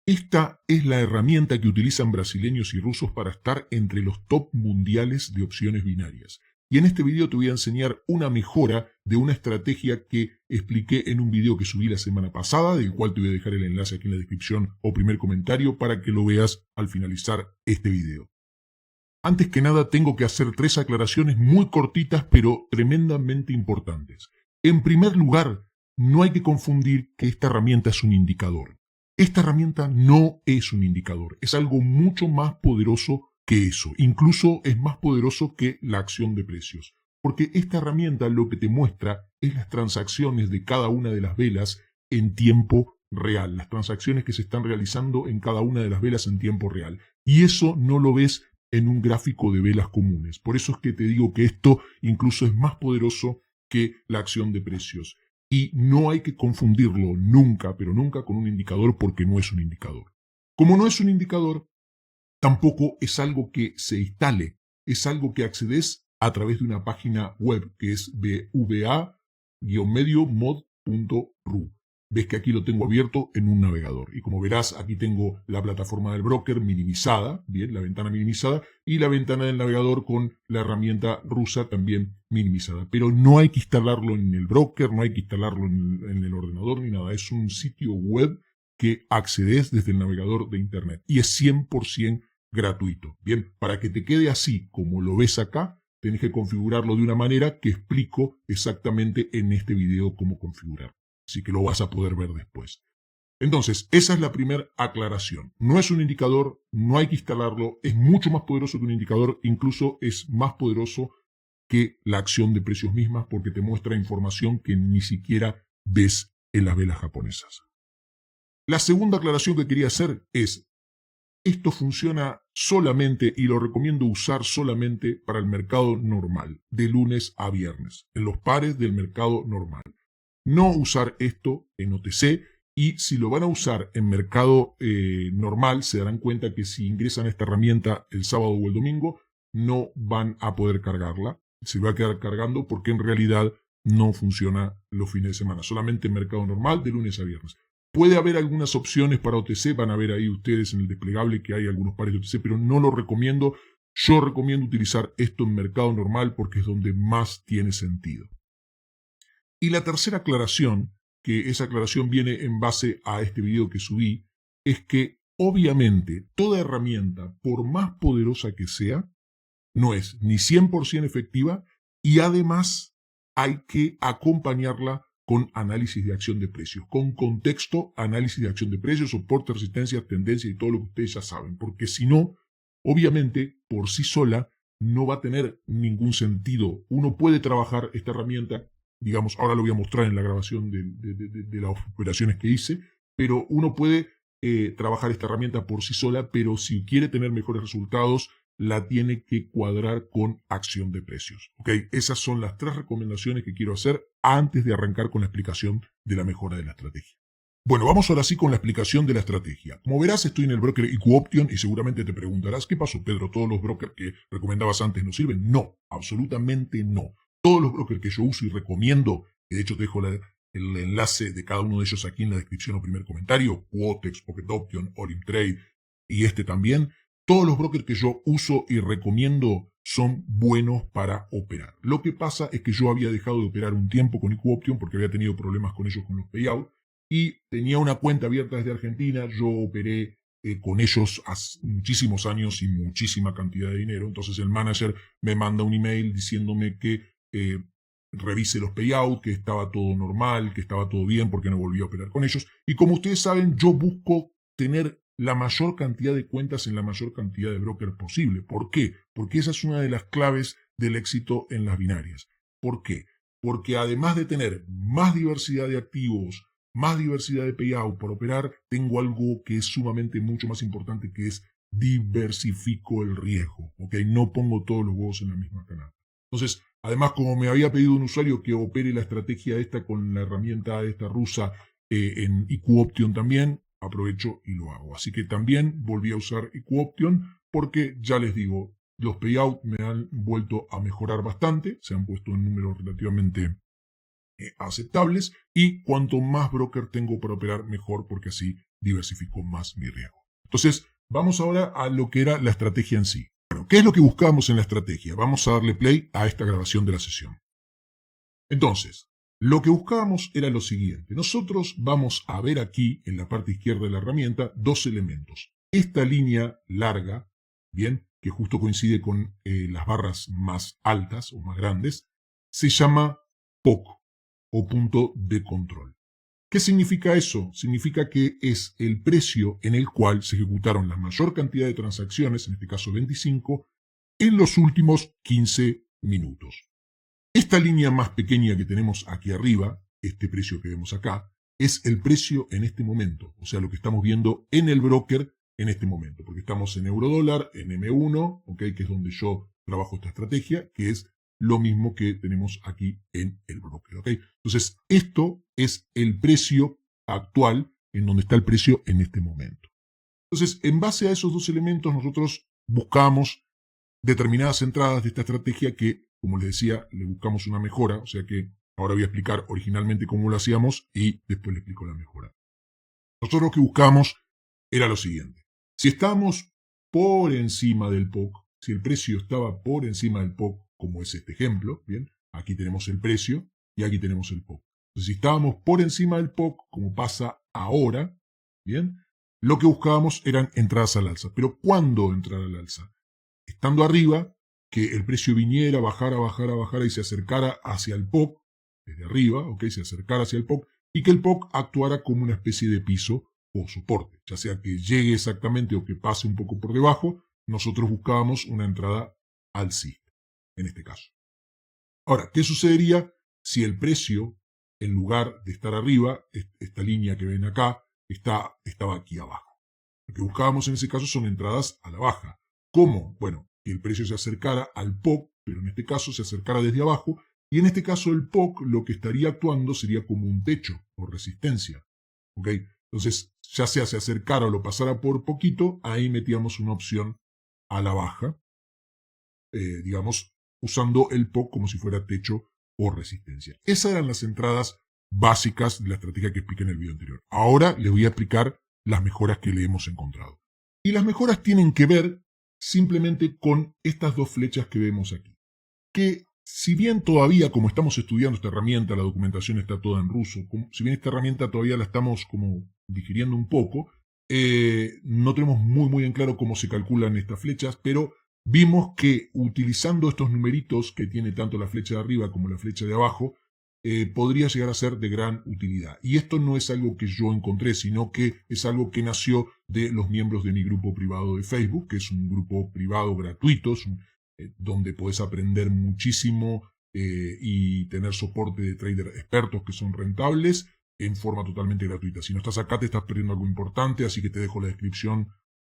Esta es la herramienta que utilizan brasileños y rusos para estar entre los top mundiales de opciones binarias. Y en este video te voy a enseñar una mejora de una estrategia que expliqué en un video que subí la semana pasada, del cual te voy a dejar el enlace aquí en la descripción o primer comentario para que lo veas al finalizar este video. Antes que nada tengo que hacer 3 aclaraciones muy cortitas pero tremendamente importantes. En primer lugar, no hay que confundir que esta herramienta es un indicador. Esta herramienta no es un indicador, es algo mucho más poderoso que eso. Incluso es más poderoso que la acción de precios. Porque esta herramienta lo que te muestra es las transacciones de cada una de las velas en tiempo real. Las transacciones que se están realizando en cada una de las velas en tiempo real. Y eso no lo ves en un gráfico de velas comunes. Por eso es que te digo que esto incluso es más poderoso que la acción de precios. Y no hay que confundirlo nunca, pero nunca con un indicador porque no es un indicador. Como no es un indicador, tampoco es algo que se instale, es algo que accedes a través de una página web que es bva-mediomod.ru. Ves que aquí lo tengo abierto en un navegador. Y como verás, aquí tengo la plataforma del broker minimizada, bien, la ventana minimizada, y la ventana del navegador con la herramienta rusa también minimizada. Pero no hay que instalarlo en el broker, no hay que instalarlo en el ordenador ni nada. Es un sitio web que accedes desde el navegador de internet. Y es 100% gratuito. Bien, para que te quede así como lo ves acá, tenés que configurarlo de una manera que explico exactamente en este video cómo configurar. Así que lo vas a poder ver después. Entonces, esa es la primera aclaración. No es un indicador, no hay que instalarlo, es mucho más poderoso que un indicador, incluso es más poderoso que la acción de precios mismas porque te muestra información que ni siquiera ves en las velas japonesas. La segunda aclaración que quería hacer es, esto funciona solamente y lo recomiendo usar solamente para el mercado normal, de lunes a viernes, en los pares del mercado normal. No usar esto en OTC, y si lo van a usar en mercado normal, se darán cuenta que si ingresan a esta herramienta el sábado o el domingo, no van a poder cargarla. Se va a quedar cargando porque en realidad no funciona los fines de semana, solamente en mercado normal de lunes a viernes. Puede haber algunas opciones para OTC, van a ver ahí ustedes en el desplegable que hay algunos pares de OTC, pero no lo recomiendo. Yo recomiendo utilizar esto en mercado normal porque es donde más tiene sentido. Y la tercera aclaración, que esa aclaración viene en base a este video que subí, es que obviamente toda herramienta, por más poderosa que sea, no es ni 100% efectiva y además hay que acompañarla con análisis de acción de precios, con contexto, análisis de acción de precios, soporte, resistencia, tendencia y todo lo que ustedes ya saben, porque si no, obviamente, por sí sola, no va a tener ningún sentido. Uno puede trabajar esta herramienta, digamos, ahora lo voy a mostrar en la grabación de las operaciones que hice, pero uno puede trabajar esta herramienta por sí sola, pero si quiere tener mejores resultados, la tiene que cuadrar con acción de precios. ¿Okay? Esas son las 3 recomendaciones que quiero hacer antes de arrancar con la explicación de la mejora de la estrategia. Bueno, vamos ahora sí con la explicación de la estrategia. Como verás, estoy en el broker IQ Option y seguramente te preguntarás, ¿qué pasó, Pedro? ¿Todos los brokers que recomendabas antes no sirven? No, absolutamente no. Todos los brokers que yo uso y recomiendo, y de hecho te dejo el enlace de cada uno de ellos aquí en la descripción o primer comentario, Quotex, Pocket Option, Orim Trade y este también, todos los brokers que yo uso y recomiendo son buenos para operar. Lo que pasa es que yo había dejado de operar un tiempo con IQ Option porque había tenido problemas con ellos con los payouts y tenía una cuenta abierta desde Argentina. Yo operé con ellos hace muchísimos años y muchísima cantidad de dinero. Entonces el manager me manda un email diciéndome que revise los payouts, que estaba todo normal, que estaba todo bien porque no volví a operar con ellos. Y como ustedes saben, yo busco tener la mayor cantidad de cuentas en la mayor cantidad de brokers posible. ¿Por qué? Porque esa es una de las claves del éxito en las binarias. ¿Por qué? Porque además de tener más diversidad de activos, más diversidad de payout por operar, tengo algo que es sumamente mucho más importante, que es diversifico el riesgo. ¿Okay? No pongo todos los huevos en la misma canasta. Entonces, además, como me había pedido un usuario que opere la estrategia esta con la herramienta esta rusa en IQ Option también, aprovecho y lo hago. Así que también volví a usar IQ Option porque, ya les digo, los payouts me han vuelto a mejorar bastante, se han puesto en números relativamente aceptables, y cuanto más broker tengo para operar, mejor, porque así diversificó más mi riesgo. Entonces, vamos ahora a lo que era la estrategia en sí. Bueno, ¿qué es lo que buscábamos en la estrategia? Vamos a darle play a esta grabación de la sesión. Entonces, lo que buscábamos era lo siguiente. Nosotros vamos a ver aquí, en la parte izquierda de la herramienta, dos elementos. Esta línea larga, bien, que justo coincide con las barras más altas o más grandes, se llama POC, o punto de control. ¿Qué significa eso? Significa que es el precio en el cual se ejecutaron la mayor cantidad de transacciones, en este caso 25, en los últimos 15 minutos. Esta línea más pequeña que tenemos aquí arriba, este precio que vemos acá, es el precio en este momento, o sea, lo que estamos viendo en el broker en este momento, porque estamos en eurodólar, en M1, ¿okay? Que es donde yo trabajo esta estrategia, que es lo mismo que tenemos aquí en el broker. ¿Okay? Entonces, esto es el precio actual en donde está el precio en este momento. Entonces, en base a esos dos elementos, nosotros buscamos determinadas entradas de esta estrategia que, como les decía, le buscamos una mejora, o sea que ahora voy a explicar originalmente cómo lo hacíamos y después le explico la mejora. Nosotros lo que buscamos era lo siguiente. Si estábamos por encima del POC, si el precio estaba por encima del POC, como es este ejemplo, ¿bien? Aquí tenemos el precio y aquí tenemos el POC. Entonces, si estábamos por encima del POC, como pasa ahora, ¿bien? Lo que buscábamos eran entradas al alza. Pero ¿cuándo entrar al alza? Estando arriba, que el precio viniera, bajara y se acercara hacia el POC, desde arriba, ¿ok? Se acercara hacia el POC, y que el POC actuara como una especie de piso o soporte, ya sea que llegue exactamente o que pase un poco por debajo, nosotros buscábamos una entrada alcista, en este caso. Ahora, ¿qué sucedería si el precio, en lugar de estar arriba, esta línea que ven acá, estaba aquí abajo? Lo que buscábamos en ese caso son entradas a la baja. ¿Cómo? Bueno, que el precio se acercara al POC, pero en este caso se acercara desde abajo, y en este caso el POC lo que estaría actuando sería como un techo o resistencia. ¿Ok? Entonces, ya sea se acercara o lo pasara por poquito, ahí metíamos una opción a la baja, digamos, usando el POC como si fuera techo o resistencia. Esas eran las entradas básicas de la estrategia que expliqué en el video anterior. Ahora les voy a explicar las mejoras que le hemos encontrado. Y las mejoras tienen que ver simplemente con estas dos flechas que vemos aquí. Que si bien todavía, como estamos estudiando esta herramienta, la documentación está toda en ruso, si bien esta herramienta todavía la estamos como digiriendo un poco, no tenemos muy en claro cómo se calculan estas flechas, pero vimos que utilizando estos numeritos que tiene tanto la flecha de arriba como la flecha de abajo, podría llegar a ser de gran utilidad. Y esto no es algo que yo encontré, sino que es algo que nació de los miembros de mi grupo privado de Facebook, que es un grupo privado gratuito, donde podés aprender muchísimo y tener soporte de traders expertos que son rentables en forma totalmente gratuita. Si no estás acá te estás perdiendo algo importante, así que te dejo la descripción,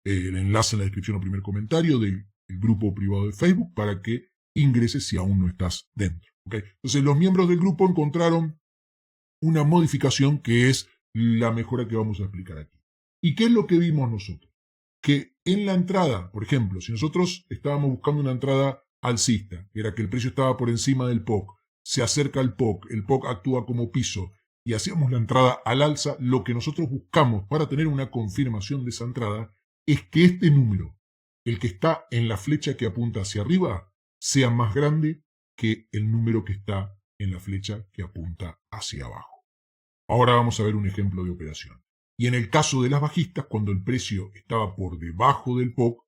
el enlace en la descripción o primer comentario del grupo privado de Facebook para que ingreses si aún no estás dentro. ¿Okay? Entonces los miembros del grupo encontraron una modificación que es la mejora que vamos a explicar aquí. ¿Y qué es lo que vimos nosotros? Que en la entrada, por ejemplo, si nosotros estábamos buscando una entrada alcista, que era que el precio estaba por encima del POC, se acerca al POC, el POC actúa como piso y hacíamos la entrada al alza, lo que nosotros buscamos para tener una confirmación de esa entrada es que este número, el que está en la flecha que apunta hacia arriba, sea más grande que el número que está en la flecha que apunta hacia abajo. Ahora vamos a ver un ejemplo de operación. Y en el caso de las bajistas, cuando el precio estaba por debajo del POC,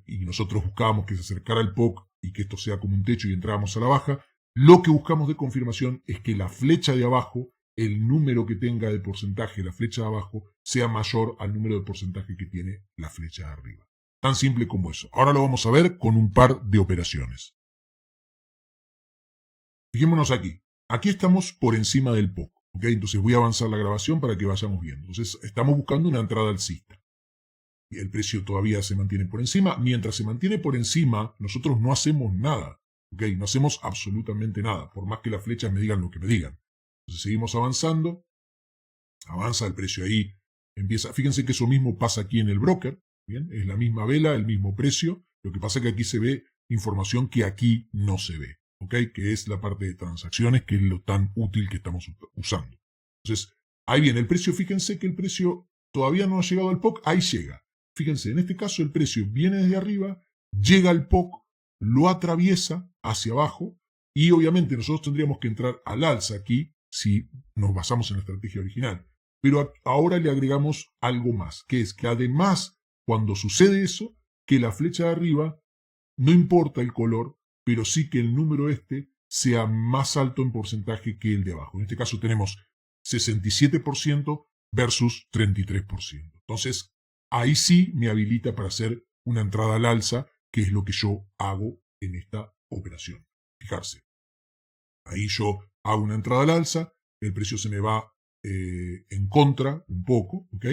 y nosotros buscábamos que se acercara al POC y que esto sea como un techo y entrábamos a la baja, lo que buscamos de confirmación es que la flecha de abajo, el número que tenga de porcentaje la flecha de abajo, sea mayor al número de porcentaje que tiene la flecha de arriba. Tan simple como eso. Ahora lo vamos a ver con un par de operaciones. Fijémonos aquí. Aquí estamos por encima del POC. ¿Okay? Entonces voy a avanzar la grabación para que vayamos viendo. Entonces estamos buscando una entrada alcista. Y el precio todavía se mantiene por encima. Mientras se mantiene por encima, nosotros no hacemos nada. ¿Okay? No hacemos absolutamente nada, por más que las flechas me digan lo que me digan. Entonces seguimos avanzando. Avanza el precio ahí. Empieza. Fíjense que eso mismo pasa aquí en el broker. ¿Bien? Es la misma vela, el mismo precio. Lo que pasa es que aquí se ve información que aquí no se ve. ¿Okay? Que es la parte de transacciones, que es lo tan útil que estamos usando. Entonces, ahí viene el precio. Fíjense que el precio todavía no ha llegado al POC, ahí llega. Fíjense, en este caso el precio viene desde arriba, llega al POC, lo atraviesa hacia abajo y obviamente nosotros tendríamos que entrar al alza aquí si nos basamos en la estrategia original. Pero ahora le agregamos algo más, que es que además, cuando sucede eso, que la flecha de arriba, no importa el color, pero sí que el número sea más alto en porcentaje que el de abajo. En este caso tenemos 67% versus 33%. Entonces, ahí sí me habilita para hacer una entrada al alza, que es lo que yo hago en esta operación. Fijarse, ahí yo hago una entrada al alza, el precio se me va en contra un poco, ¿ok?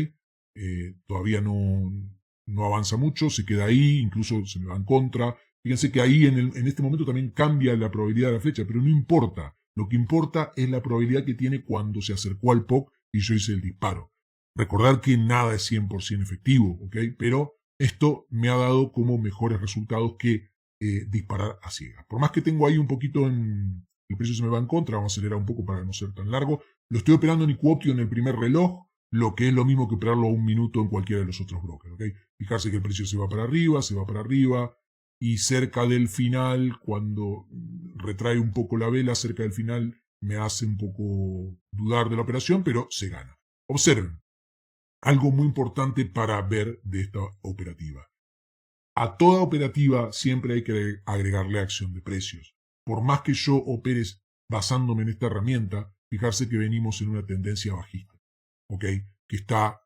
Todavía no avanza mucho, se queda ahí, incluso se me va en contra. Fíjense que ahí en este momento también cambia la probabilidad de la flecha, pero no importa. Lo que importa es la probabilidad que tiene cuando se acercó al POC y yo hice el disparo. Recordar que nada es 100% efectivo, ¿ok? Pero esto me ha dado como mejores resultados que disparar a ciegas. Por más que tengo ahí un poquito el precio se me va en contra, vamos a acelerar un poco para no ser tan largo. Lo estoy operando en Equopio en el primer reloj, lo que es lo mismo que operarlo a un minuto en cualquiera de los otros brokers, ¿ok? Fijarse que el precio se va para arriba, y cerca del final, cuando retrae un poco la vela, cerca del final me hace un poco dudar de la operación, pero se gana. Observen, algo muy importante para ver de esta operativa. A toda operativa siempre hay que agregarle acción de precios. Por más que yo opere basándome en esta herramienta, fijarse que venimos en una tendencia bajista, ¿ok? Que está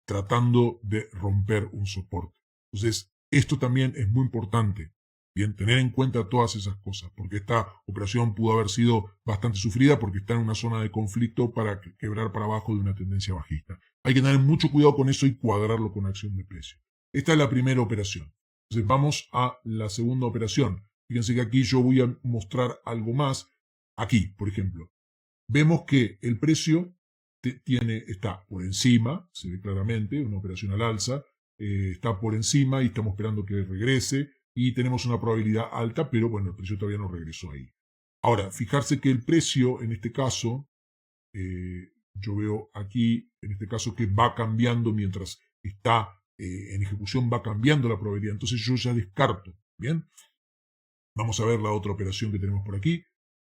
tratando de romper un soporte. Entonces, esto también es muy importante, bien, tener en cuenta todas esas cosas, porque esta operación pudo haber sido bastante sufrida porque está en una zona de conflicto para quebrar para abajo de una tendencia bajista. Hay que tener mucho cuidado con eso y cuadrarlo con acción de precio. Esta es la primera operación. Entonces vamos a la segunda operación. Fíjense que aquí yo voy a mostrar algo más. Aquí, por ejemplo, vemos que el precio está por encima, se ve claramente, una operación al alza, está por encima y estamos esperando que regrese y tenemos una probabilidad alta, pero bueno, el precio todavía no regresó ahí. Ahora, fijarse que el precio, en este caso, yo veo aquí, en este caso, que va cambiando mientras está en ejecución, va cambiando la probabilidad. Entonces yo ya descarto, ¿bien? Vamos a ver la otra operación que tenemos por aquí.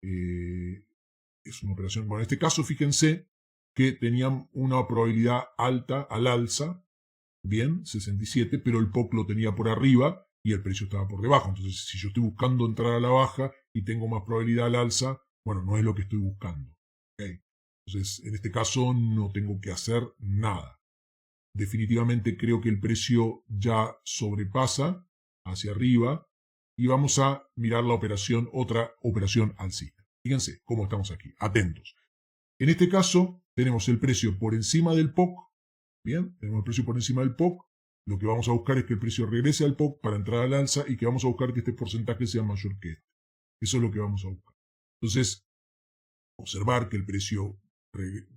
Es una operación, bueno, en este caso, fíjense que tenían una probabilidad alta al alza, bien, 67, pero el POC lo tenía por arriba y el precio estaba por debajo. Entonces, si yo estoy buscando entrar a la baja y tengo más probabilidad al alza, bueno, no es lo que estoy buscando. ¿Okay? Entonces, en este caso no tengo que hacer nada. Definitivamente creo que el precio ya sobrepasa hacia arriba y vamos a mirar la operación, otra operación alcista. Fíjense cómo estamos aquí, atentos. En este caso tenemos el precio por encima del POC, bien, tenemos el precio por encima del POC, lo que vamos a buscar es que el precio regrese al POC para entrar al alza y que vamos a buscar que este porcentaje sea mayor que este. Eso es lo que vamos a buscar. Entonces, observar que el precio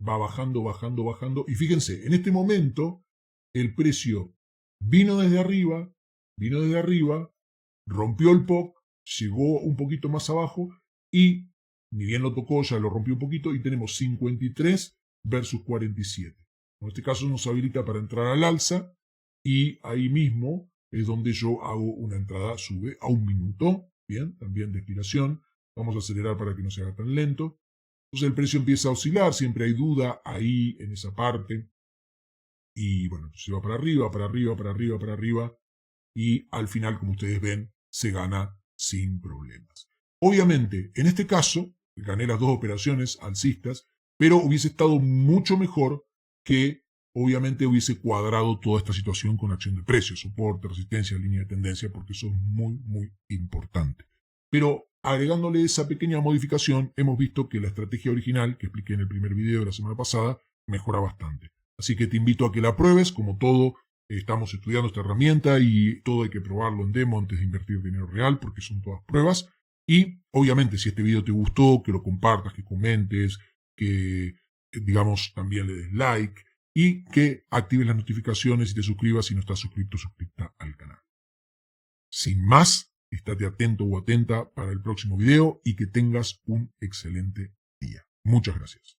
va bajando, bajando, bajando, y fíjense, en este momento el precio vino desde arriba, rompió el POC, llegó un poquito más abajo y ni bien lo tocó, ya lo rompió un poquito y tenemos 53 versus 47. En este caso nos habilita para entrar al alza y ahí mismo es donde yo hago una entrada, sube a un minuto, bien, también de expiración. Vamos a acelerar para que no se haga tan lento. Entonces el precio empieza a oscilar, siempre hay duda ahí en esa parte. Y bueno, se va para arriba, para arriba, para arriba, para arriba. Y al final, como ustedes ven, se gana sin problemas. Obviamente, en este caso, gané las dos operaciones alcistas, pero hubiese estado mucho mejor que obviamente hubiese cuadrado toda esta situación con acción de precios, soporte, resistencia, línea de tendencia, porque eso es muy, muy importante. Pero agregándole esa pequeña modificación, hemos visto que la estrategia original, que expliqué en el primer video de la semana pasada, mejora bastante. Así que te invito a que la pruebes, como todo. Estamos estudiando esta herramienta y todo hay que probarlo en demo antes de invertir dinero real, porque son todas pruebas. Y obviamente, si este video te gustó, que lo compartas, que comentes, que digamos también le des like y que actives las notificaciones y te suscribas si no estás suscrito o suscrita al canal. Sin más, estate atento o atenta para el próximo video y que tengas un excelente día. Muchas gracias.